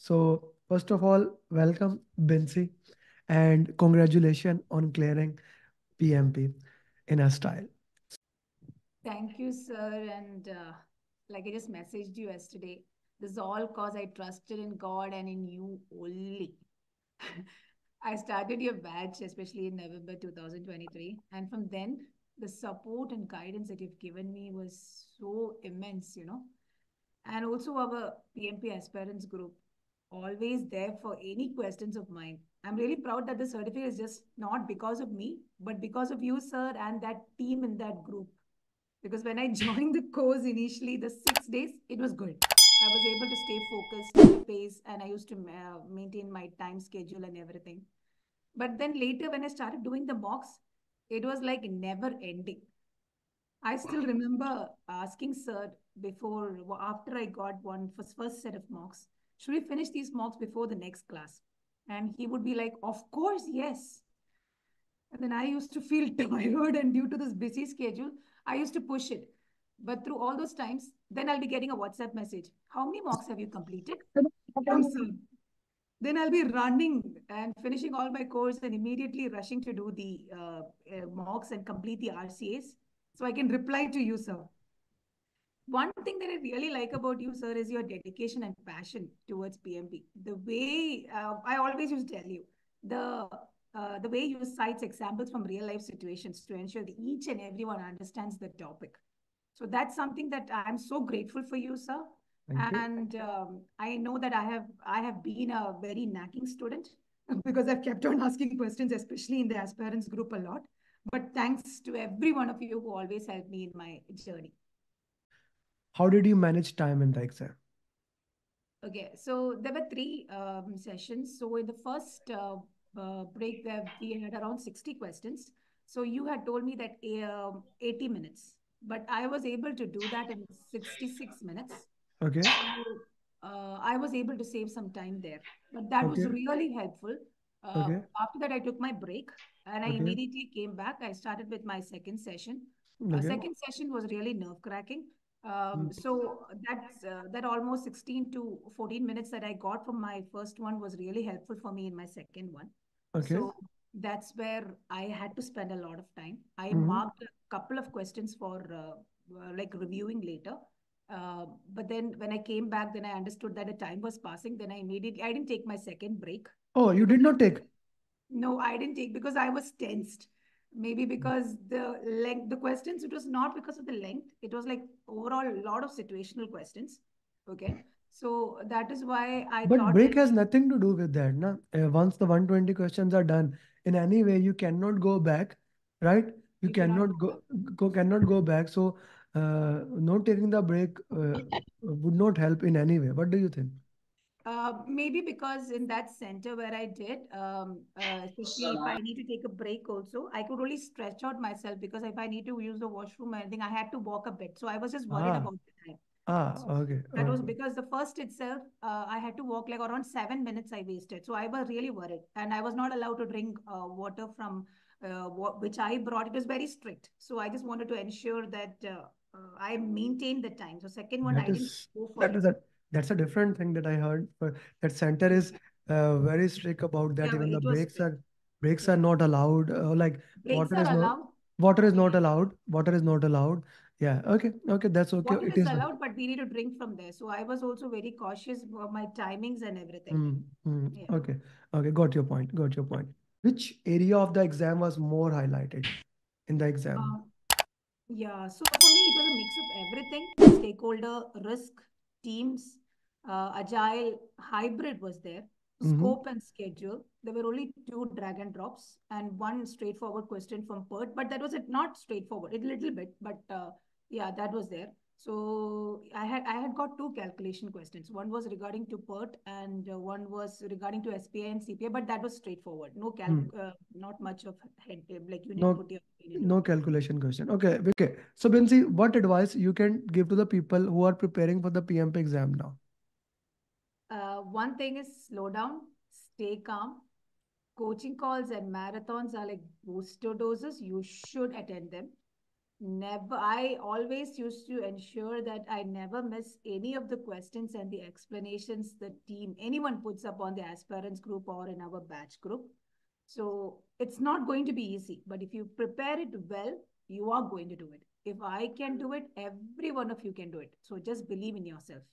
So, first of all, welcome, Bincy, and congratulations on clearing PMP in a style. Thank you, sir. And like I just messaged you yesterday, this is all cause I trusted in God and in you only. I started your batch, especially in November 2023. And from then, the support and guidance that you've given me was so immense. And also our PMP aspirants group, always there for any questions of mine. I'm really proud that the certificate is just not because of me, but because of you, sir, and that team in that group. Because when I joined the course initially, the 6 days, it was good. I was able to stay focused at the pace and I used to maintain my time schedule and everything. But then later, when I started doing the mocks, it was like never ending. I still remember asking Sir after I got one first set of mocks, should we finish these mocks before the next class? And he would be like, of course, yes. And then I used to feel tired, and due to this busy schedule, I used to push it. But through all those times, then I'll be getting a WhatsApp message. How many mocks have you completed? From Sir. Then I'll be running and finishing all my course and immediately rushing to do the mocks and complete the RCAs so I can reply to you, sir. One thing that I really like about you, sir, is your dedication and passion towards PMP. The way I always used to tell you, the way you cite examples from real life situations to ensure that each and everyone understands the topic. So that's something that I'm so grateful for you, sir. Thank you. And I know that I have been a very nagging student because I've kept on asking questions, especially in the aspirants group a lot. But thanks to every one of you who always helped me in my journey. How did you manage time in the exam? Okay, so there were three sessions. So in the first break, where we had around 60 questions. So you had told me that 80 minutes, but I was able to do that in 66 minutes. Okay. So I was able to save some time there, but that was Okay. really helpful. Okay. After that, I took my break and I Okay. immediately came back. I started with my second session. Okay. Second session was really nerve cracking. Mm. So that almost 16 to 14 minutes that I got from my first one was really helpful for me in my second one. Okay. So that's where I had to spend a lot of time. I Mm-hmm. marked a couple of questions for like reviewing later. But then when I came back, then I understood that the time was passing. Then I didn't take my second break Oh, you because did not take. no, I didn't take because I was tensed. Maybe because the length, the questions, it was not because of the length. It was like overall a lot of situational questions. Okay. So that is why I But thought break that, has nothing to do with that, na? Once the 120 questions are done, in any way you cannot go back, right? You you cannot cannot go back. cannot go back. So, not taking the break would not help in any way. What do you think? Maybe because in that center where I did, especially if I need to take a break also, I could only stretch out myself because if I need to use the washroom or anything, I had to walk a bit. So I was just worried Ah, about the time. So okay, that was okay. because the first itself, I had to walk like around 7 minutes I wasted. So I was really worried. And I was not allowed to drink water from which I brought. It was very strict. So I just wanted to ensure that I maintained the time. So second one, That I didn't is go for that it. is a that's a different thing that I heard. But that center is very strict about that. Yeah, Even the it was strict. breaks are Yeah. not allowed. Like Breaks water are is not allowed. water is not Yeah. allowed. Water is not allowed. Yeah. Okay. Okay. That's okay. Water It is is. allowed, but we need to drink from there. So I was also very cautious of my timings and everything. Mm, mm, Yeah. okay. Okay. Got your point. Got your point. Which area of the exam was more highlighted in the exam? Um, Yeah, so for me, it was a mix of everything stakeholder, risk, teams, agile, hybrid was there, Mm-hmm. scope and schedule. There were only two drag and drops and one straightforward question from PERT, but that was not straightforward, a little bit, but yeah, that was there. So I had got two calculation questions. One was regarding to PERT and one was regarding to SPI and CPI, but that was straightforward. Not much of head, like you need to No, put your brain into no it. calculation question. Okay, okay. So Binsi, what advice you can give to the people who are preparing for the PMP exam now? One thing is slow down, stay calm. Coaching calls and marathons are like booster doses. You should attend them. Never. I always used to ensure that I never miss any of the questions and the explanations the team, anyone puts up on the aspirants group or in our batch group. So it's not going to be easy, but if you prepare it well, you are going to do it. If I can do it, every one of you can do it. So just believe in yourself.